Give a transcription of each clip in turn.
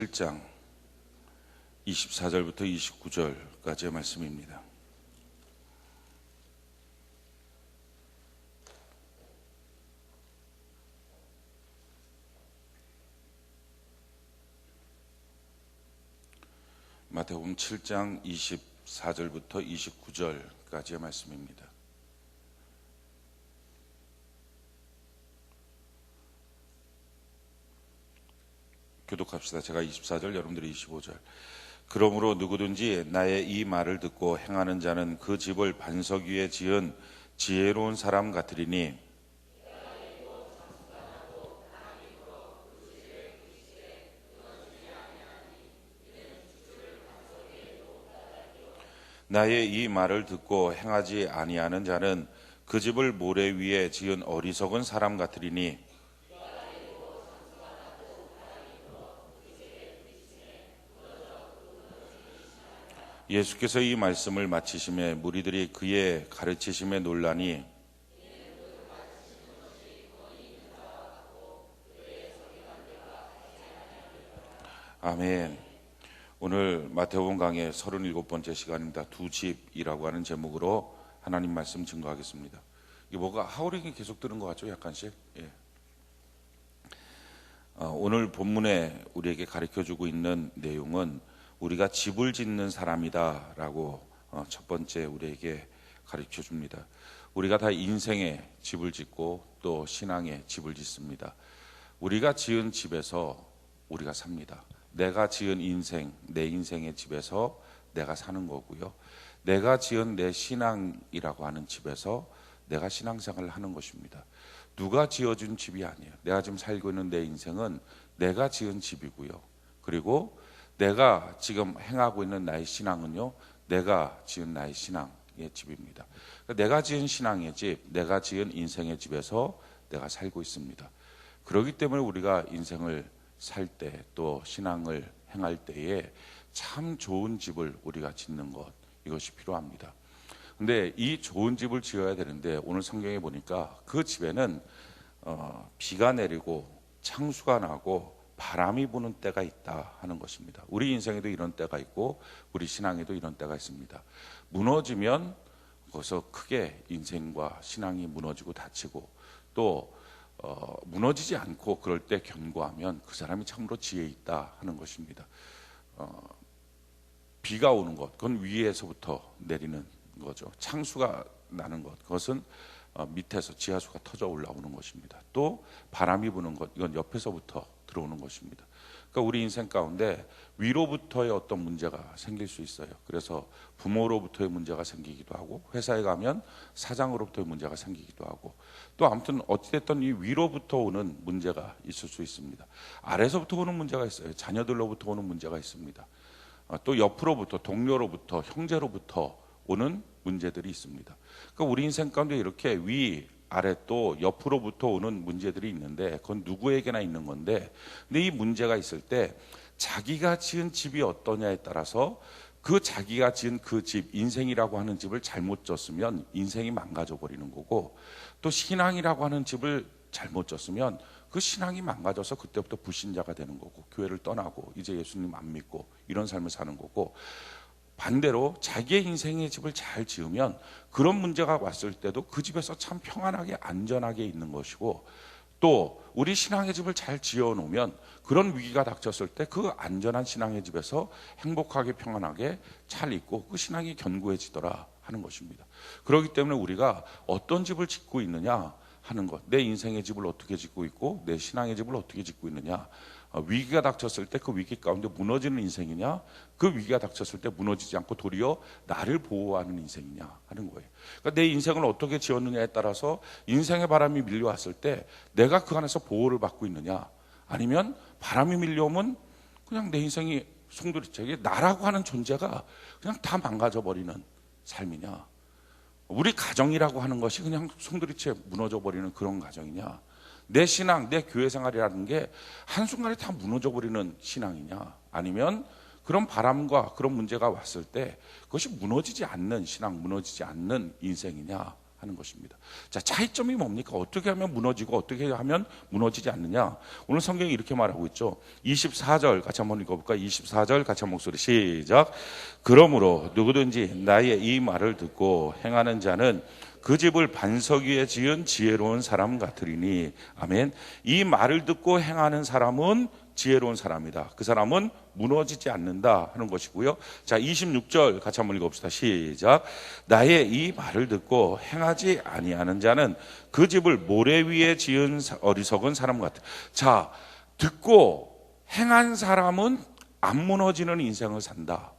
1장 24절부터 29절까지의 말씀입니다. 마태복음 7장 24절부터 29절까지의 말씀입니다. 교독합시다. 제가 24절, 여러분들이 25절. 그러므로 누구든지 나의 이 말을 듣고 행하는 자는 그 집을 반석 위에 지은 지혜로운 사람 같으리니 나의 이 말을 듣고 행하지 아니하는 자는 그 집을 모래 위에 지은 어리석은 사람 같으리니 예수께서 이 말씀을 마치심에 무리들이 그의 가르치심에 놀라니 아멘. 오늘 마태복음 강의 37번째 시간입니다. 두 집이라고 하는 제목으로 하나님 말씀 증거하겠습니다. 이게 뭐가 하우링이 계속 뜨는 것 같죠? 약간씩. 예. 오늘 본문에 우리에게 가르쳐주고 있는 내용은 우리가 집을 짓는 사람이다 라고 첫 번째 우리에게 가르쳐 줍니다. 우리가 다 인생의 집을 짓고 또 신앙의 집을 짓습니다. 우리가 지은 집에서 우리가 삽니다. 내가 지은 인생, 내 인생의 집에서 내가 사는 거고요. 내가 지은 내 신앙이라고 하는 집에서 내가 신앙생활을 하는 것입니다. 누가 지어준 집이 아니에요. 내가 지금 살고 있는 내 인생은 내가 지은 집이고요. 그리고 내가 지금 행하고 있는 나의 신앙은요, 내가 지은 나의 신앙의 집입니다. 내가 지은 신앙의 집, 내가 지은 인생의 집에서 내가 살고 있습니다. 그렇기 때문에 우리가 인생을 살 때 또 신앙을 행할 때에 참 좋은 집을 우리가 짓는 것, 이것이 필요합니다. 근데 이 좋은 집을 지어야 되는데 오늘 성경에 보니까 그 집에는 비가 내리고 창수가 나고 바람이 부는 때가 있다 하는 것입니다. 우리 인생에도 이런 때가 있고 우리 신앙에도 이런 때가 있습니다. 무너지면 거기서 크게 인생과 신앙이 무너지고 다치고 또 무너지지 않고 그럴 때 견고하면 그 사람이 참으로 지혜 있다 하는 것입니다. 비가 오는 것, 그건 위에서부터 내리는 거죠. 창수가 나는 것, 그것은 밑에서 지하수가 터져 올라오는 것입니다. 또 바람이 부는 것, 이건 옆에서부터 들어오는 것입니다. 그러니까 우리 인생 가운데 위로부터의 어떤 문제가 생길 수 있어요. 그래서 부모로부터의 문제가 생기기도 하고 회사에 가면 사장으로부터의 문제가 생기기도 하고 또 아무튼 어찌됐든 이 위로부터 오는 문제가 있을 수 있습니다. 아래서부터 오는 문제가 있어요. 자녀들로부터 오는 문제가 있습니다. 또 옆으로부터, 동료로부터, 형제로부터 오는 문제들이 있습니다. 그러니까 우리 인생 가운데 이렇게 위, 아래 또 옆으로부터 오는 문제들이 있는데 그건 누구에게나 있는 건데 근데 이 문제가 있을 때 자기가 지은 집이 어떠냐에 따라서 그 자기가 지은 그 집, 인생이라고 하는 집을 잘못 졌으면 인생이 망가져 버리는 거고 또 신앙이라고 하는 집을 잘못 졌으면 그 신앙이 망가져서 그때부터 불신자가 되는 거고 교회를 떠나고 이제 예수님 안 믿고 이런 삶을 사는 거고 반대로 자기의 인생의 집을 잘 지으면 그런 문제가 왔을 때도 그 집에서 참 평안하게 안전하게 있는 것이고 또 우리 신앙의 집을 잘 지어 놓으면 그런 위기가 닥쳤을 때 그 안전한 신앙의 집에서 행복하게 평안하게 잘 있고 그 신앙이 견고해지더라 하는 것입니다. 그렇기 때문에 우리가 어떤 집을 짓고 있느냐 하는 것, 내 인생의 집을 어떻게 짓고 있고 내 신앙의 집을 어떻게 짓고 있느냐, 위기가 닥쳤을 때 그 위기 가운데 무너지는 인생이냐, 그 위기가 닥쳤을 때 무너지지 않고 도리어 나를 보호하는 인생이냐 하는 거예요. 그러니까 내 인생을 어떻게 지었느냐에 따라서 인생의 바람이 밀려왔을 때 내가 그 안에서 보호를 받고 있느냐, 아니면 바람이 밀려오면 그냥 내 인생이 송두리째 나라고 하는 존재가 그냥 다 망가져버리는 삶이냐, 우리 가정이라고 하는 것이 그냥 송두리째 무너져버리는 그런 가정이냐, 내 신앙, 내 교회 생활이라는 게 한순간에 다 무너져버리는 신앙이냐, 아니면 그런 바람과 그런 문제가 왔을 때 그것이 무너지지 않는 신앙, 무너지지 않는 인생이냐 하는 것입니다. 자, 차이점이 뭡니까? 어떻게 하면 무너지고 어떻게 하면 무너지지 않느냐? 오늘 성경이 이렇게 말하고 있죠. 24절 같이 한번 읽어볼까요? 24절 같이 한 목소리 시작. 그러므로 누구든지 나의 이 말을 듣고 행하는 자는 그 집을 반석 위에 지은 지혜로운 사람 같으리니. 아멘. 이 말을 듣고 행하는 사람은 지혜로운 사람이다. 그 사람은 무너지지 않는다 하는 것이고요. 자, 26절 같이 한번 읽어봅시다. 시작. 나의 이 말을 듣고 행하지 아니하는 자는 그 집을 모래 위에 지은 어리석은 사람 같아. 자, 듣고 행한 사람은 안 무너지는 인생을 산다.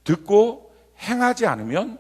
듣고 행하지 않으면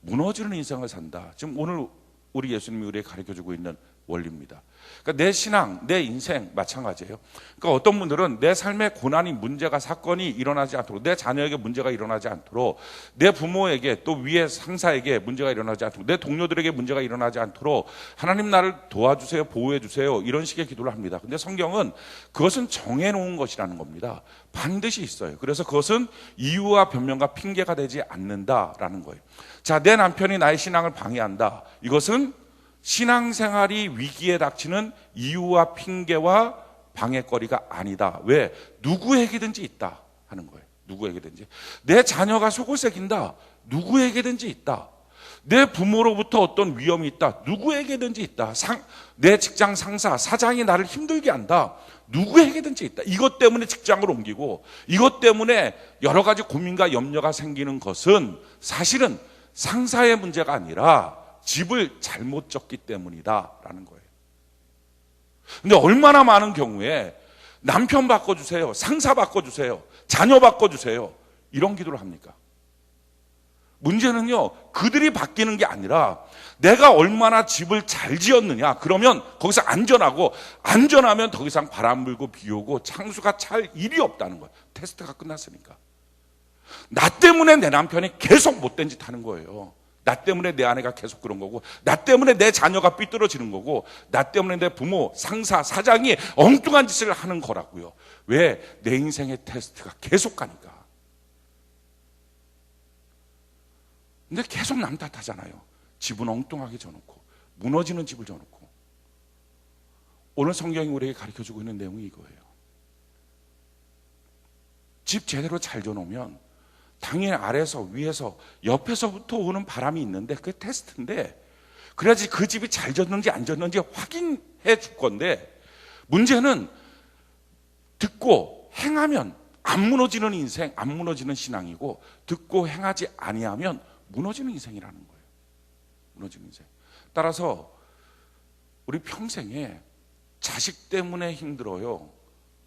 무너지는 인생을 산다. 지금 오늘 우리 예수님이 우리에게 가르쳐주고 있는 원리입니다. 그러니까 내 신앙, 내 인생 마찬가지예요. 그러니까 어떤 분들은 내 삶에 고난이, 문제가, 사건이 일어나지 않도록, 내 자녀에게 문제가 일어나지 않도록, 내 부모에게 또 위에 상사에게 문제가 일어나지 않도록, 내 동료들에게 문제가 일어나지 않도록 하나님 나를 도와주세요, 보호해 주세요, 이런 식의 기도를 합니다. 근데 성경은 그것은 정해놓은 것이라는 겁니다. 반드시 있어요. 그래서 그것은 이유와 변명과 핑계가 되지 않는다라는 거예요. 자, 내 남편이 나의 신앙을 방해한다. 이것은 신앙생활이 위기에 닥치는 이유와 핑계와 방해거리가 아니다. 왜? 누구에게든지 있다 하는 거예요. 누구에게든지. 내 자녀가 속을 새긴다. 누구에게든지 있다. 내 부모로부터 어떤 위험이 있다. 누구에게든지 있다. 내 직장 상사, 사장이 나를 힘들게 한다. 누구에게든지 있다. 이것 때문에 직장을 옮기고 이것 때문에 여러 가지 고민과 염려가 생기는 것은 사실은 상사의 문제가 아니라 집을 잘못 졌기 때문이다라는 거예요. 근데 얼마나 많은 경우에 남편 바꿔주세요, 상사 바꿔주세요, 자녀 바꿔주세요, 이런 기도를 합니까? 문제는요, 그들이 바뀌는 게 아니라 내가 얼마나 집을 잘 지었느냐. 그러면 거기서 안전하고, 안전하면 더 이상 바람 불고 비 오고 창수가 찰 일이 없다는 거예요. 테스트가 끝났으니까. 나 때문에 내 남편이 계속 못된 짓 하는 거예요. 나 때문에 내 아내가 계속 그런 거고, 나 때문에 내 자녀가 삐뚤어지는 거고, 나 때문에 내 부모, 상사, 사장이 엉뚱한 짓을 하는 거라고요. 왜? 내 인생의 테스트가 계속 가니까. 근데 계속 남 탓하잖아요. 집은 엉뚱하게 져놓고, 무너지는 집을 져놓고. 오늘 성경이 우리에게 가르쳐주고 있는 내용이 이거예요. 집 제대로 잘 져놓으면 당연히 아래에서, 위에서, 옆에서부터 오는 바람이 있는데 그게 테스트인데, 그래야지 그 집이 잘 졌는지 안 졌는지 확인해 줄 건데, 문제는 듣고 행하면 안 무너지는 인생, 안 무너지는 신앙이고, 듣고 행하지 아니하면 무너지는 인생이라는 거예요. 무너지는 인생. 따라서 우리 평생에 자식 때문에 힘들어요,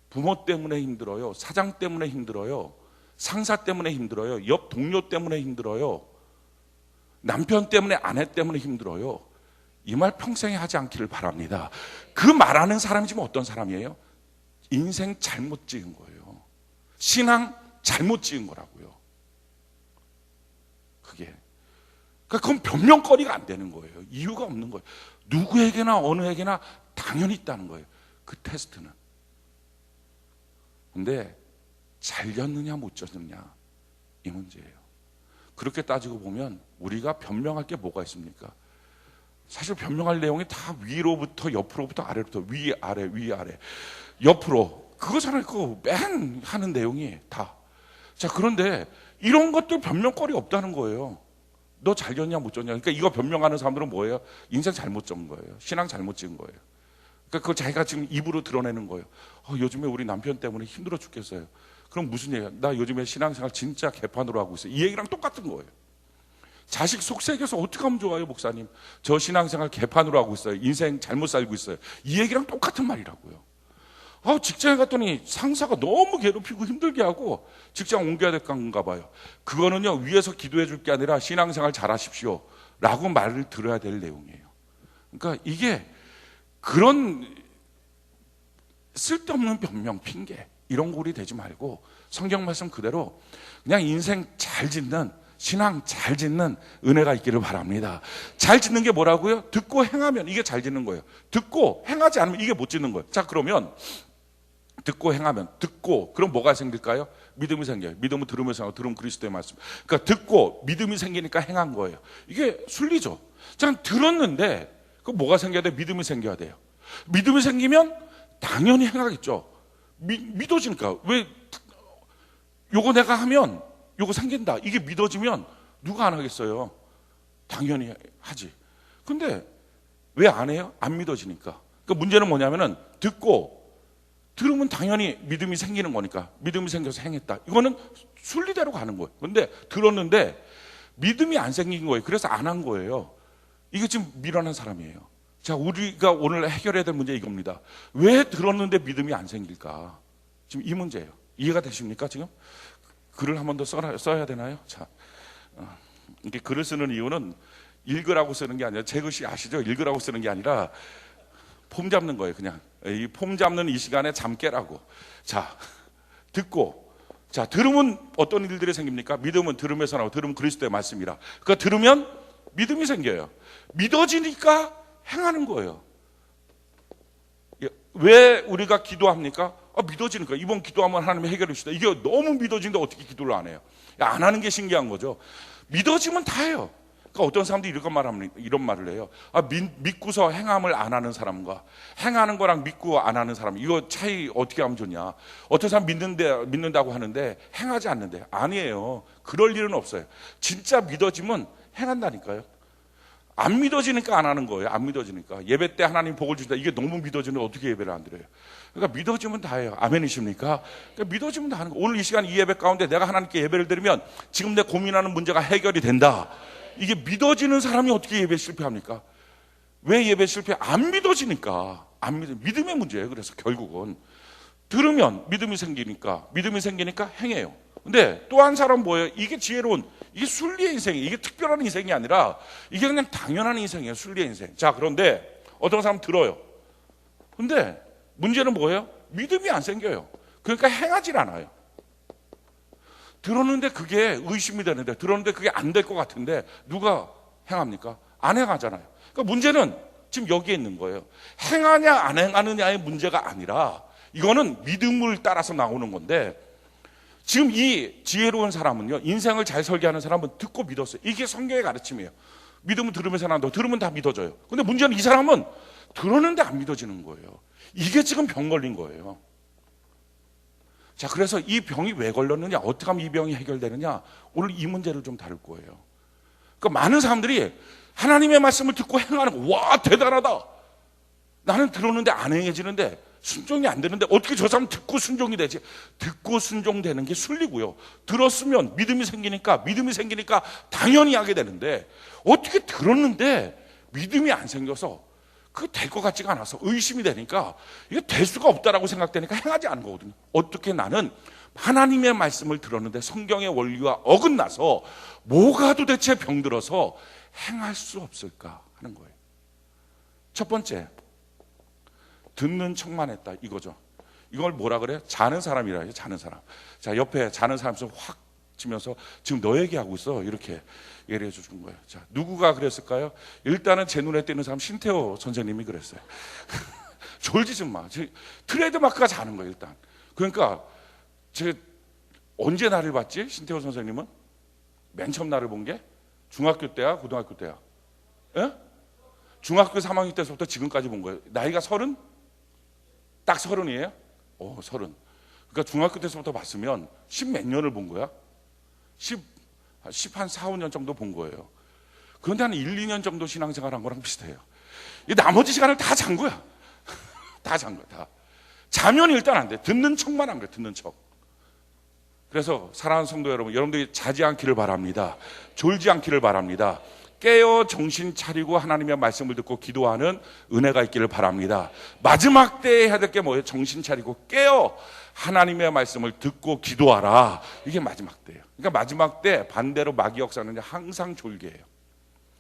부모 때문에 힘들어요, 사장 때문에 힘들어요, 상사 때문에 힘들어요, 옆 동료 때문에 힘들어요, 남편 때문에, 아내 때문에 힘들어요, 이 말 평생에 하지 않기를 바랍니다. 그 말하는 사람이 지금 어떤 사람이에요? 인생 잘못 지은 거예요. 신앙 잘못 지은 거라고요. 그게. 그러니까 그건 변명거리가 안 되는 거예요. 이유가 없는 거예요. 누구에게나 어느에게나 당연히 있다는 거예요. 그 테스트는. 근데 잘 졌느냐 못 졌느냐, 이 문제예요. 그렇게 따지고 보면 우리가 변명할 게 뭐가 있습니까? 사실 변명할 내용이 다 위로부터 옆으로부터 아래로부터, 위 아래 위 아래 옆으로, 그거잖아요. 그거 맨 하는 내용이 다. 자, 그런데 이런 것도 변명거리 없다는 거예요. 너 잘 졌냐 못 졌냐. 그러니까 이거 변명하는 사람들은 뭐예요? 인생 잘못 졌은 거예요. 신앙 잘못 지은 거예요. 그러니까 그거 자기가 지금 입으로 드러내는 거예요. 요즘에 우리 남편 때문에 힘들어 죽겠어요. 그럼 무슨 얘기야? 나 요즘에 신앙생활 진짜 개판으로 하고 있어요. 이 얘기랑 똑같은 거예요. 자식 속삭여서 어떻게 하면 좋아요, 목사님? 저 신앙생활 개판으로 하고 있어요. 인생 잘못 살고 있어요. 이 얘기랑 똑같은 말이라고요. 직장에 갔더니 상사가 너무 괴롭히고 힘들게 하고 직장 옮겨야 될 건가 봐요. 그거는요, 위에서 기도해 줄 게 아니라 신앙생활 잘하십시오 라고 말을 들어야 될 내용이에요. 그러니까 이게 그런 쓸데없는 변명, 핑계, 이런 꼴이 되지 말고 성경 말씀 그대로 그냥 인생 잘 짓는, 신앙 잘 짓는 은혜가 있기를 바랍니다. 잘 짓는 게 뭐라고요? 듣고 행하면 이게 잘 짓는 거예요. 듣고 행하지 않으면 이게 못 짓는 거예요. 자, 그러면 듣고 행하면, 듣고 그럼 뭐가 생길까요? 믿음이 생겨요. 믿음은 들으면서 하고, 들으면 그리스도의 말씀. 그러니까 듣고 믿음이 생기니까 행한 거예요. 이게 순리죠. 자, 들었는데 그 뭐가 생겨야 돼요? 믿음이 생겨야 돼요. 믿음이 생기면 당연히 행하겠죠. 믿어지니까. 왜 요거 내가 하면 요거 생긴다, 이게 믿어지면 누가 안 하겠어요? 당연히 하지. 근데 왜 안 해요? 안 믿어지니까. 그 문제는 뭐냐면은 듣고 들으면 당연히 믿음이 생기는 거니까, 믿음이 생겨서 행했다, 이거는 순리대로 가는 거예요. 근데 들었는데 믿음이 안 생긴 거예요. 그래서 안 한 거예요. 이게 지금 미련한 사람이에요. 자, 우리가 오늘 해결해야 될 문제 이겁니다. 왜 들었는데 믿음이 안 생길까? 지금 이 문제예요. 이해가 되십니까? 지금 글을 한 번 더 써야 되나요? 자, 이게 글을 쓰는 이유는 읽으라고 쓰는 게 아니라, 제 글씨 아시죠? 읽으라고 쓰는 게 아니라 폼 잡는 거예요. 그냥 이 폼 잡는 이 시간에 잠 깨라고. 자, 듣고, 자, 들으면 어떤 일들이 생깁니까? 믿음은 들으면서 나오고, 들으면 그리스도의 말씀이라. 그러니까 들으면 믿음이 생겨요. 믿어지니까 행하는 거예요. 왜 우리가 기도합니까? 믿어지니까. 이번 기도하면 하나님이 해결해 주시다. 이게 너무 믿어지는데 어떻게 기도를 안 해요? 안 하는 게 신기한 거죠. 믿어지면 다 해요. 그러니까 어떤 사람들이 이런 말을 해요. 믿고서 행함을 안 하는 사람과 행하는 거랑 믿고 안 하는 사람, 이거 차이 어떻게 하면 좋냐? 어떤 사람 믿는다고 하는데 행하지 않는데. 아니에요. 그럴 일은 없어요. 진짜 믿어지면 행한다니까요. 안 믿어지니까 안 하는 거예요. 안 믿어지니까. 예배 때 하나님 복을 주신다, 이게 너무 믿어지는데 어떻게 예배를 안 드려요? 그러니까 믿어지면 다 해요. 아멘이십니까? 그러니까 믿어지면 다 하는 거예요. 오늘 이 시간 이 예배 가운데 내가 하나님께 예배를 드리면 지금 내 고민하는 문제가 해결이 된다, 이게 믿어지는 사람이 어떻게 예배 실패합니까? 왜 예배 실패? 안 믿어지니까. 믿음의 문제예요. 그래서 결국은 들으면 믿음이 생기니까 행해요. 근데 또 한 사람은 뭐예요? 이게 지혜로운, 이게 순리의 인생이에요. 이게 특별한 인생이 아니라 이게 그냥 당연한 인생이에요. 순리의 인생. 자, 그런데 어떤 사람 들어요. 근데 문제는 뭐예요? 믿음이 안 생겨요. 그러니까 행하질 않아요. 들었는데 그게 의심이 되는데, 들었는데 그게 안 될 것 같은데 누가 행합니까? 안 행하잖아요. 그러니까 문제는 지금 여기에 있는 거예요. 행하냐 안 행하느냐의 문제가 아니라, 이거는 믿음을 따라서 나오는 건데, 지금 이 지혜로운 사람은요, 인생을 잘 설계하는 사람은 듣고 믿었어요. 이게 성경의 가르침이에요. 믿음은 들으면서 난다. 들으면 다 믿어져요. 근데 문제는 이 사람은 들었는데 안 믿어지는 거예요. 이게 지금 병 걸린 거예요. 자, 그래서 이 병이 왜 걸렸느냐, 어떻게 하면 이 병이 해결되느냐, 오늘 이 문제를 좀 다룰 거예요. 그러니까 많은 사람들이 하나님의 말씀을 듣고 행하는 거, 와, 대단하다. 나는 들었는데 안 행해지는데, 순종이 안 되는데 어떻게 저 사람 듣고 순종이 되지? 듣고 순종되는 게 순리고요. 들었으면 믿음이 생기니까 당연히 하게 되는데, 어떻게 들었는데 믿음이 안 생겨서 그게 될 것 같지가 않아서 의심이 되니까, 이게 될 수가 없다라고 생각되니까 행하지 않은 거거든요. 어떻게 나는 하나님의 말씀을 들었는데 성경의 원리와 어긋나서 뭐가 도대체 병들어서 행할 수 없을까 하는 거예요. 첫 번째, 듣는 척만 했다, 이거죠. 이걸 뭐라 그래요? 자는 사람이라 해요. 자는 사람. 자, 옆에 자는 사람 좀 확 치면서 지금 너 얘기하고 있어, 이렇게 얘기를 해주는 거예요. 자, 누구가 그랬을까요? 일단은 제 눈에 띄는 사람 신태호 선생님이 그랬어요. 졸지 좀 마. 트레이드마크가 자는 거예요, 일단. 그러니까 제가 언제 나를 봤지? 신태호 선생님은 맨 처음 나를 본 게 중학교 때야, 고등학교 때야? 예? 중학교 3학년 때부터 지금까지 본 거예요. 나이가 30? 딱 30이에요? 30. 그러니까 중학교 때부터 봤으면 10 몇 년을 본 거야? 10한 4, 5년 정도 본 거예요. 그런데 한 1, 2년 정도 신앙생활 한 거랑 비슷해요. 이 나머지 시간을 다 잔 거야. 다 잔 거야, 다. 자면 일단 안 돼. 듣는 척만 안 그래, 듣는 척. 그래서 사랑하는 성도 여러분, 여러분들이 자지 않기를 바랍니다. 졸지 않기를 바랍니다. 깨어 정신 차리고 하나님의 말씀을 듣고 기도하는 은혜가 있기를 바랍니다. 마지막 때에 해야 될 게 뭐예요? 정신 차리고 깨어 하나님의 말씀을 듣고 기도하라. 이게 마지막 때예요. 그러니까 마지막 때 반대로 마귀 역사는 항상 졸개예요.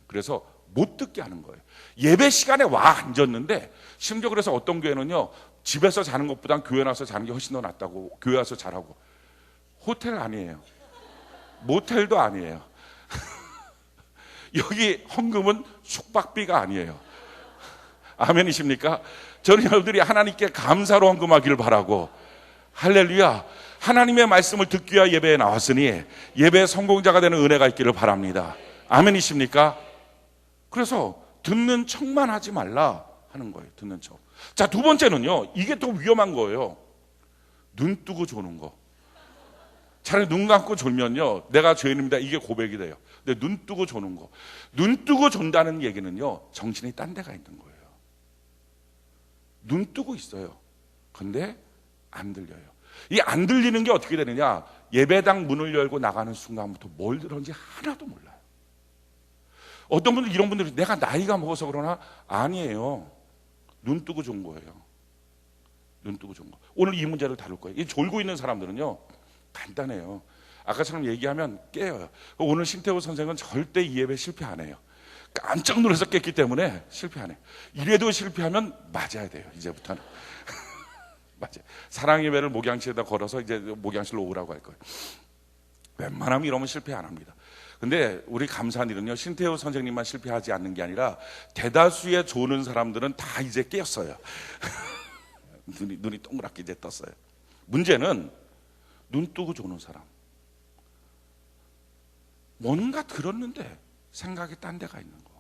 그래서 못 듣게 하는 거예요. 예배 시간에 와 앉았는데, 심지어 그래서 어떤 교회는요, 집에서 자는 것보단 교회 나서 자는 게 훨씬 더 낫다고, 교회 와서 자라고. 호텔 아니에요. 모텔도 아니에요. 여기 헌금은 숙박비가 아니에요. 아멘이십니까? 저는 여러분들이 하나님께 감사로 헌금하기를 바라고, 할렐루야. 하나님의 말씀을 듣기 위해 예배에 나왔으니 예배의 성공자가 되는 은혜가 있기를 바랍니다. 아멘이십니까? 그래서 듣는 척만 하지 말라 하는 거예요. 듣는 척. 자, 두 번째는요, 이게 더 위험한 거예요. 눈 뜨고 조는 거. 차라리 눈 감고 졸면요, 내가 죄인입니다, 이게 고백이 돼요. 근데 눈 뜨고 조는 거. 눈 뜨고 존다는 얘기는요, 정신이 딴 데가 있는 거예요. 눈 뜨고 있어요. 근데 안 들려요. 이 안 들리는 게 어떻게 되느냐, 예배당 문을 열고 나가는 순간부터 뭘 들었는지 하나도 몰라요. 어떤 분들, 이런 분들이 내가 나이가 먹어서 그러나? 아니에요. 눈 뜨고 존 거예요. 눈 뜨고 존 거. 오늘 이 문제를 다룰 거예요. 이 졸고 있는 사람들은요, 간단해요. 아까처럼 얘기하면 깨어요. 오늘 신태호 선생은 절대 이 예배 실패 안 해요. 깜짝 놀라서 깼기 때문에 실패 안 해요. 이래도 실패하면 맞아야 돼요. 이제부터는. 맞아요. 사랑 예배를 목양실에다 걸어서 이제 목양실로 오라고 할 거예요. 웬만하면 이러면 실패 안 합니다. 근데 우리 감사한 일은요, 신태호 선생님만 실패하지 않는 게 아니라 대다수의 조는 사람들은 다 이제 깨었어요. 눈이 동그랗게 이제 떴어요. 문제는 눈 뜨고 조는 사람. 뭔가 들었는데 생각이 딴 데가 있는 거.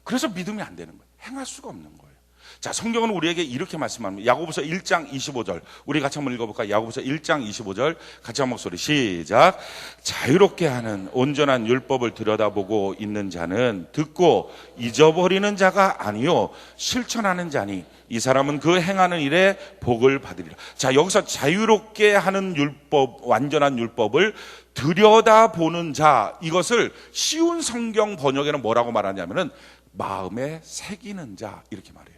그래서 믿음이 안 되는 거예요. 행할 수가 없는 거예요. 자, 성경은 우리에게 이렇게 말씀합니다. 야고보서 1장 25절. 우리 같이 한번 읽어볼까요? 야고보서 1장 25절. 같이 한 목소리 시작. 자유롭게 하는 온전한 율법을 들여다보고 있는 자는 듣고 잊어버리는 자가 아니요 실천하는 자니 이 사람은 그 행하는 일에 복을 받으리라. 자, 여기서 자유롭게 하는 율법, 완전한 율법을 들여다보는 자, 이것을 쉬운 성경 번역에는 뭐라고 말하냐면은 마음에 새기는 자, 이렇게 말해요.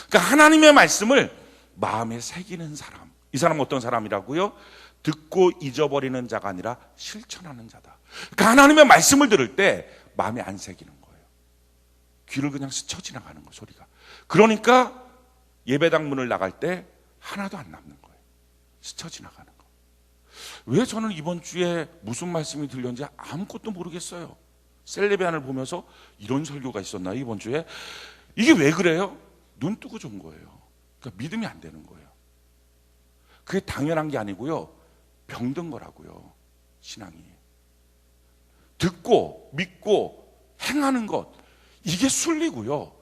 그러니까 하나님의 말씀을 마음에 새기는 사람. 이 사람은 어떤 사람이라고요? 듣고 잊어버리는 자가 아니라 실천하는 자다. 그러니까 하나님의 말씀을 들을 때 마음에 안 새기는 거예요. 귀를 그냥 스쳐 지나가는 거예요, 소리가. 그러니까 예배당 문을 나갈 때 하나도 안 남는 거예요. 스쳐 지나가는 거. 왜 저는 이번 주에 무슨 말씀이 들렸는지 아무것도 모르겠어요. 셀레비안을 보면서 이런 설교가 있었나요, 이번 주에? 이게 왜 그래요? 눈 뜨고 준 거예요. 그러니까 믿음이 안 되는 거예요. 그게 당연한 게 아니고요, 병든 거라고요, 신앙이. 듣고 믿고 행하는 것, 이게 순리고요.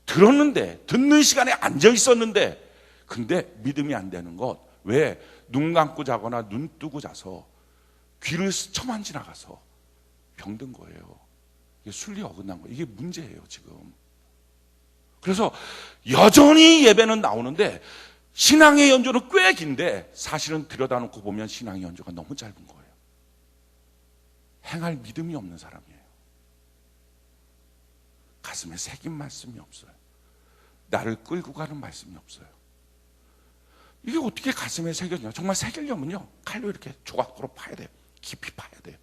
들었는데, 듣는 시간에 앉아 있었는데, 근데 믿음이 안 되는 것. 왜? 눈 감고 자거나 눈 뜨고 자서 귀를 스쳐만 지나가서 병든 거예요. 이게 순리 어긋난 거예요. 이게 문제예요, 지금. 그래서 여전히 예배는 나오는데 신앙의 연조는 꽤 긴데 사실은 들여다놓고 보면 신앙의 연조가 너무 짧은 거예요. 행할 믿음이 없는 사람이에요. 가슴에 새긴 말씀이 없어요. 나를 끌고 가는 말씀이 없어요. 이게 어떻게 가슴에 새겼냐? 정말 새기려면요, 칼로 이렇게 조각으로 파야 돼요. 깊이 파야 돼요.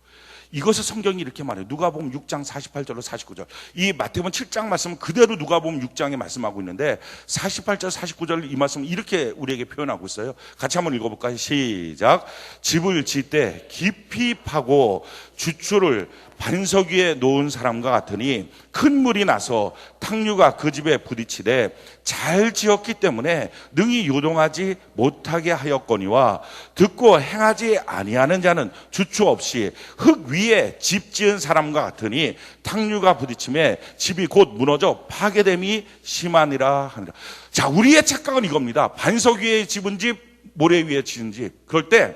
이것을 성경이 이렇게 말해요. 누가복음 6장 48절로 49절. 이 마태복음 7장 말씀은 그대로 누가복음 6장에 말씀하고 있는데 48절 49절 이 말씀은 이렇게 우리에게 표현하고 있어요. 같이 한번 읽어볼까요? 시작. 집을 질 때 깊이 파고 주초를 반석 위에 놓은 사람과 같으니 큰 물이 나서 탕류가 그 집에 부딪히되 잘 지었기 때문에 능히 요동하지 못하게 하였거니와 듣고 행하지 아니하는 자는 주초 없이 흙 위에 집 지은 사람과 같으니 탕류가 부딪힘에 집이 곧 무너져 파괴됨이 심하니라 하니라. 자, 우리의 착각은 이겁니다. 반석 위에 집은 집, 모래 위에 지은 집. 그럴 때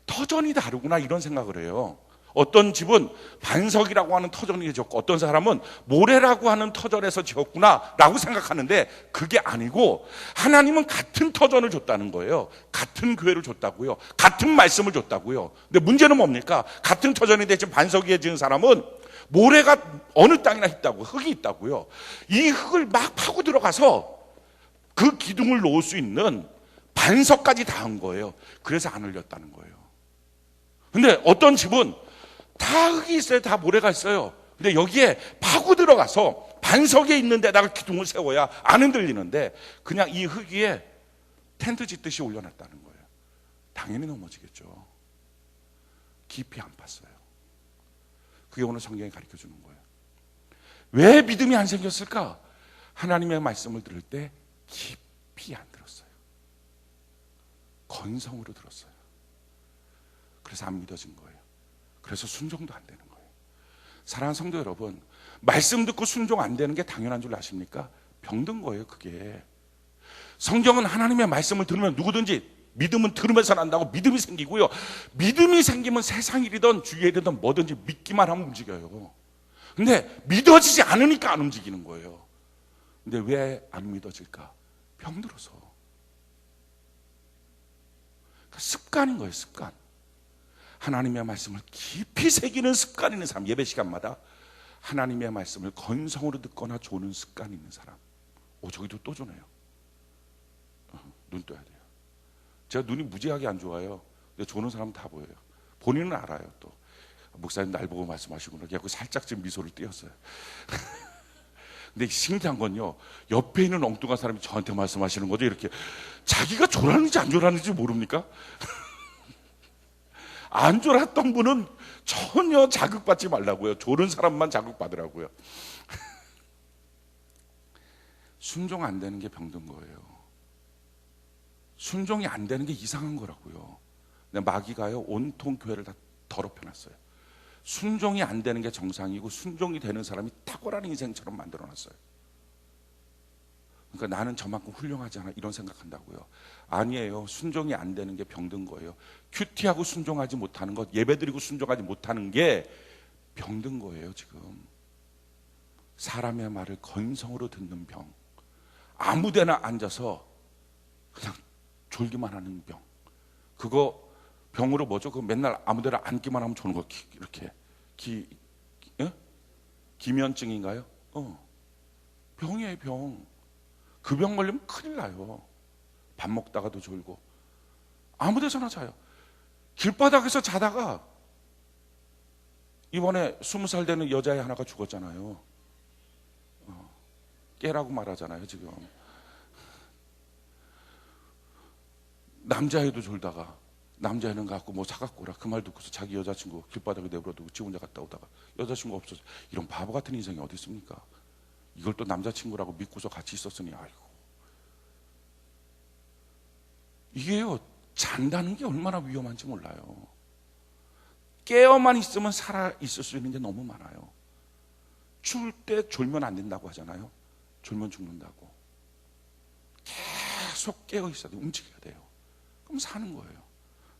터전이 다르구나 이런 생각을 해요. 어떤 집은 반석이라고 하는 터전이 지었고 어떤 사람은 모래라고 하는 터전에서 지었구나 라고 생각하는데 그게 아니고 하나님은 같은 터전을 줬다는 거예요. 같은 교회를 줬다고요. 같은 말씀을 줬다고요. 근데 문제는 뭡니까? 같은 터전인데 지금 반석 위에 지은 사람은 모래가 어느 땅이나 있다고, 흙이 있다고요. 이 흙을 막 파고 들어가서 그 기둥을 놓을 수 있는 반석까지 다 한 거예요. 그래서 안 흘렸다는 거예요. 근데 어떤 집은 다 흙이 있어요. 다 모래가 있어요. 근데 여기에 파고 들어가서 반석에 있는 데다가 기둥을 세워야 안 흔들리는데 그냥 이 흙 위에 텐트 짓듯이 올려놨다는 거예요. 당연히 넘어지겠죠. 깊이 안 팠어요. 그게 오늘 성경이 가르쳐주는 거예요. 왜 믿음이 안 생겼을까? 하나님의 말씀을 들을 때 깊이 안 들었어요. 건성으로 들었어요. 그래서 안 믿어진 거예요. 그래서 순종도 안 되는 거예요. 사랑하는 성도 여러분, 말씀 듣고 순종 안 되는 게 당연한 줄 아십니까? 병든 거예요, 그게. 성경은 하나님의 말씀을 들으면 누구든지 믿음은 들으면서 난다고 믿음이 생기고요. 믿음이 생기면 세상 일이든 주위의 일이든 뭐든지 믿기만 하면 움직여요. 근데 믿어지지 않으니까 안 움직이는 거예요. 근데 왜 안 믿어질까? 병들어서. 그러니까 습관인 거예요, 습관. 하나님의 말씀을 깊이 새기는 습관 있는 사람, 예배 시간마다 하나님의 말씀을 건성으로 듣거나 조는 습관 있는 사람. 저기도 또 조네요. 눈 떠야 돼요. 제가 눈이 무지하게 안 좋아요. 근데 조는 사람은 다 보여요. 본인은 알아요. 또 목사님 날 보고 말씀하시구나. 그래서 살짝 좀 미소를 띄었어요. 근데 신기한 건요, 옆에 있는 엉뚱한 사람이 저한테 말씀하시는 거죠. 이렇게 자기가 졸았는지 안 졸았는지 모릅니까? 안 졸았던 분은 전혀 자극받지 말라고요. 졸은 사람만 자극받으라고요. 순종 안 되는 게 병든 거예요. 순종이 안 되는 게 이상한 거라고요. 근데 마귀가요, 온통 교회를 다 더럽혀놨어요. 순종이 안 되는 게 정상이고 순종이 되는 사람이 탁월한 인생처럼 만들어놨어요. 그러니까 나는 저만큼 훌륭하지 않아 이런 생각한다고요. 아니에요. 순종이 안 되는 게 병든 거예요. 큐티하고 순종하지 못하는 것, 예배드리고 순종하지 못하는 게 병든 거예요. 지금 사람의 말을 건성으로 듣는 병, 아무데나 앉아서 그냥 졸기만 하는 병, 그거 병으로 뭐죠? 그 맨날 아무데나 앉기만 하면 조는 거, 이렇게 기면증인가요? 병이에요, 병. 그 병 걸리면 큰일 나요. 밥 먹다가도 졸고 아무 데서나 자요. 길바닥에서 자다가 이번에 20살 되는 여자애 하나가 죽었잖아요. 깨라고 말하잖아요. 지금 남자애도 졸다가 남자애는 갖고 뭐 사갖고 오라 그 말 듣고서 자기 여자친구 길바닥에 내버려두고 지 혼자 갔다 오다가 여자친구 없어서, 이런 바보 같은 인생이 어디 있습니까? 이걸 또 남자친구라고 믿고서 같이 있었으니, 아이고. 이게요, 잔다는 게 얼마나 위험한지 몰라요. 깨어만 있으면 살아 있을 수 있는 게 너무 많아요. 추울 때 졸면 안 된다고 하잖아요. 졸면 죽는다고. 계속 깨어 있어야 돼요. 움직여야 돼요. 그럼 사는 거예요.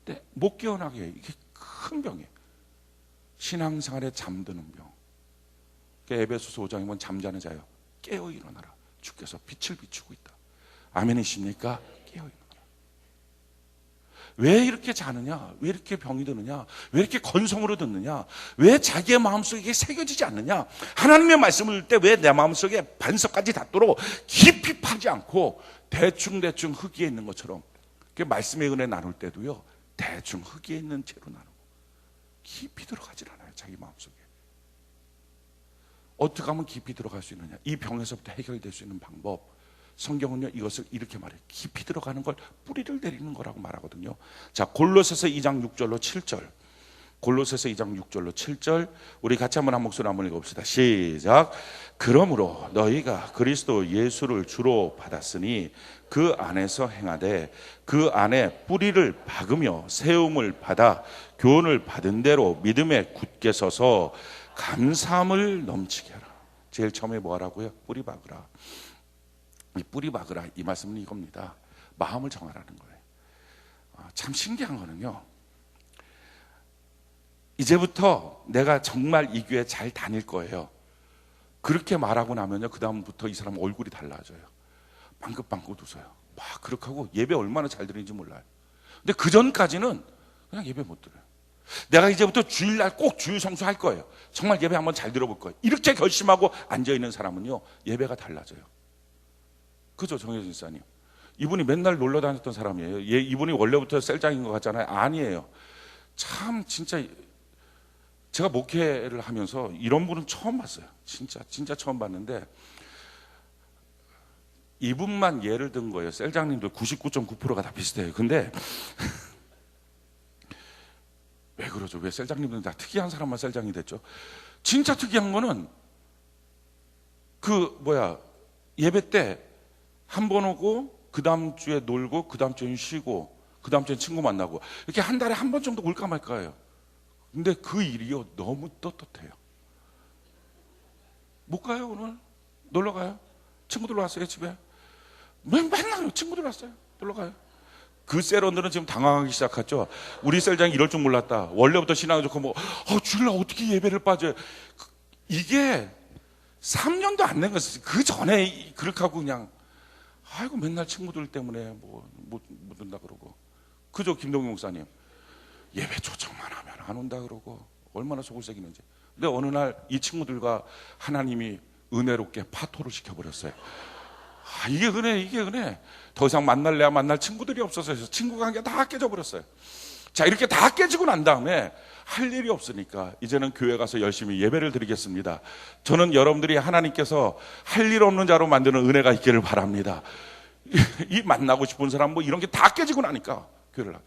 근데 못 깨어나게 해요. 이게 큰 병이에요. 신앙생활에 잠드는 병. 에베소서 5장에 보면 잠자는 자여 깨어 일어나라. 주께서 빛을 비추고 있다. 아멘이십니까? 깨어 일어나라. 왜 이렇게 자느냐? 왜 이렇게 병이 드느냐? 왜 이렇게 건성으로 듣느냐? 왜 자기의 마음속에 이게 새겨지지 않느냐? 하나님의 말씀을 들 때 왜 내 마음속에 반석까지 닿도록 깊이 파지 않고 대충 흙위에 있는 것처럼, 말씀의 은혜 나눌 때도요, 대충 흙위에 있는 채로 나누고 깊이 들어가질 않아요. 자기 마음속에. 어떻게 하면 깊이 들어갈 수 있느냐? 이 병에서부터 해결될 수 있는 방법, 성경은요 이것을 이렇게 말해요. 깊이 들어가는 걸 뿌리를 내리는 거라고 말하거든요. 자, 골로새서 2장 6절로 7절. 골로새서 2장 6절로 7절 우리 같이 한번 한 목소리 한번 읽어봅시다. 시작. 그러므로 너희가 그리스도 예수를 주로 받았으니 그 안에서 행하되 그 안에 뿌리를 박으며 세움을 받아 교훈을 받은 대로 믿음에 굳게 서서 감사함을 넘치게 하라. 제일 처음에 뭐 하라고요? 뿌리 박으라. 이 뿌리 박으라, 이 말씀은 이겁니다. 마음을 정하라는 거예요. 참 신기한 거는요, 이제부터 내가 정말 이 교회 잘 다닐 거예요. 그렇게 말하고 나면요, 그 다음부터 이 사람 얼굴이 달라져요. 빵긋빵긋 웃어요. 막 그렇게 하고 예배 얼마나 잘 드리는지 몰라요. 근데 그 전까지는 그냥 예배 못 들어요. 내가 이제부터 주일날 꼭 주일 성수할 거예요. 정말 예배 한번 잘 들어볼 거예요. 이렇게 결심하고 앉아있는 사람은요, 예배가 달라져요. 그죠, 정혜진 사님? 이분이 맨날 놀러 다녔던 사람이에요. 이분이 원래부터 셀장인 것 같잖아요. 아니에요. 참 진짜 제가 목회를 하면서 이런 분은 처음 봤어요. 진짜 처음 봤는데, 이분만 예를 든 거예요. 셀장님도 99.9%가 다 비슷해요. 근데 왜 그러죠? 왜 셀장님들은 다 특이한 사람만 셀장이 됐죠? 진짜 특이한 거는 예배 때 한 번 오고 그 다음 주에 놀고 그 다음 주에는 쉬고 그 다음 주에 친구 만나고 이렇게 한 달에 한 번 정도 올까 말까예요. 근데 그 일이요 너무 떳떳해요. 못 가요 오늘? 놀러 가요? 친구들 왔어요 집에? 맨날 친구들 왔어요. 놀러 가요. 그 셀원들은 지금 당황하기 시작했죠. 우리 셀장이 이럴 줄 몰랐다. 원래부터 신앙이 좋고 뭐 주일날 어떻게 예배를 빠져요. 이게 3년도 안 된 거였어요. 그 전에 그렇게 하고 그냥 아이고 맨날 친구들 때문에 못 온다 그러고. 그죠 김동희 목사님 예배 초청만 하면 안 온다 그러고 얼마나 속을 새기는지. 근데 어느 날 이 친구들과 하나님이 은혜롭게 파토를 시켜버렸어요. 이게 은혜. 더 이상 만날 친구들이 없어서 친구 관계가 다 깨져버렸어요. 자, 이렇게 다 깨지고 난 다음에 할 일이 없으니까 이제는 교회 가서 열심히 예배를 드리겠습니다. 저는 여러분들이 하나님께서 할 일 없는 자로 만드는 은혜가 있기를 바랍니다. 이 만나고 싶은 사람 이런 게 다 깨지고 나니까 교회를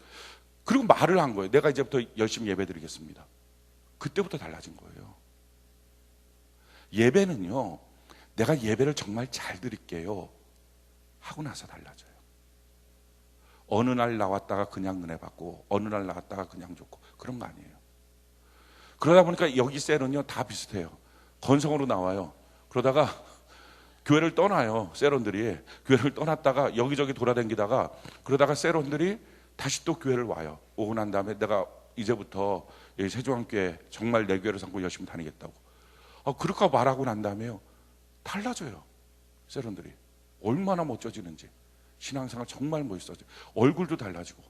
그리고 말을 한 거예요. 내가 이제부터 열심히 예배 드리겠습니다. 그때부터 달라진 거예요. 예배는요, 내가 예배를 정말 잘 드릴게요 하고 나서 달라져요. 어느 날 나왔다가 그냥 은혜 받고 어느 날 나왔다가 그냥 좋고 그런 거 아니에요. 그러다 보니까 여기 셀은요 다 비슷해요. 건성으로 나와요. 그러다가 교회를 떠나요. 셀원들이 교회를 떠났다가 여기저기 돌아다니다가 그러다가 셀원들이 다시 또 교회를 와요. 오고 난 다음에 내가 이제부터 세종교회 정말 내 교회를 삼고 열심히 다니겠다고 그렇게 말하고 난 다음에요 달라져요. 셀원들이 얼마나 멋져지는지 신앙생활 정말 멋있어져. 얼굴도 달라지고.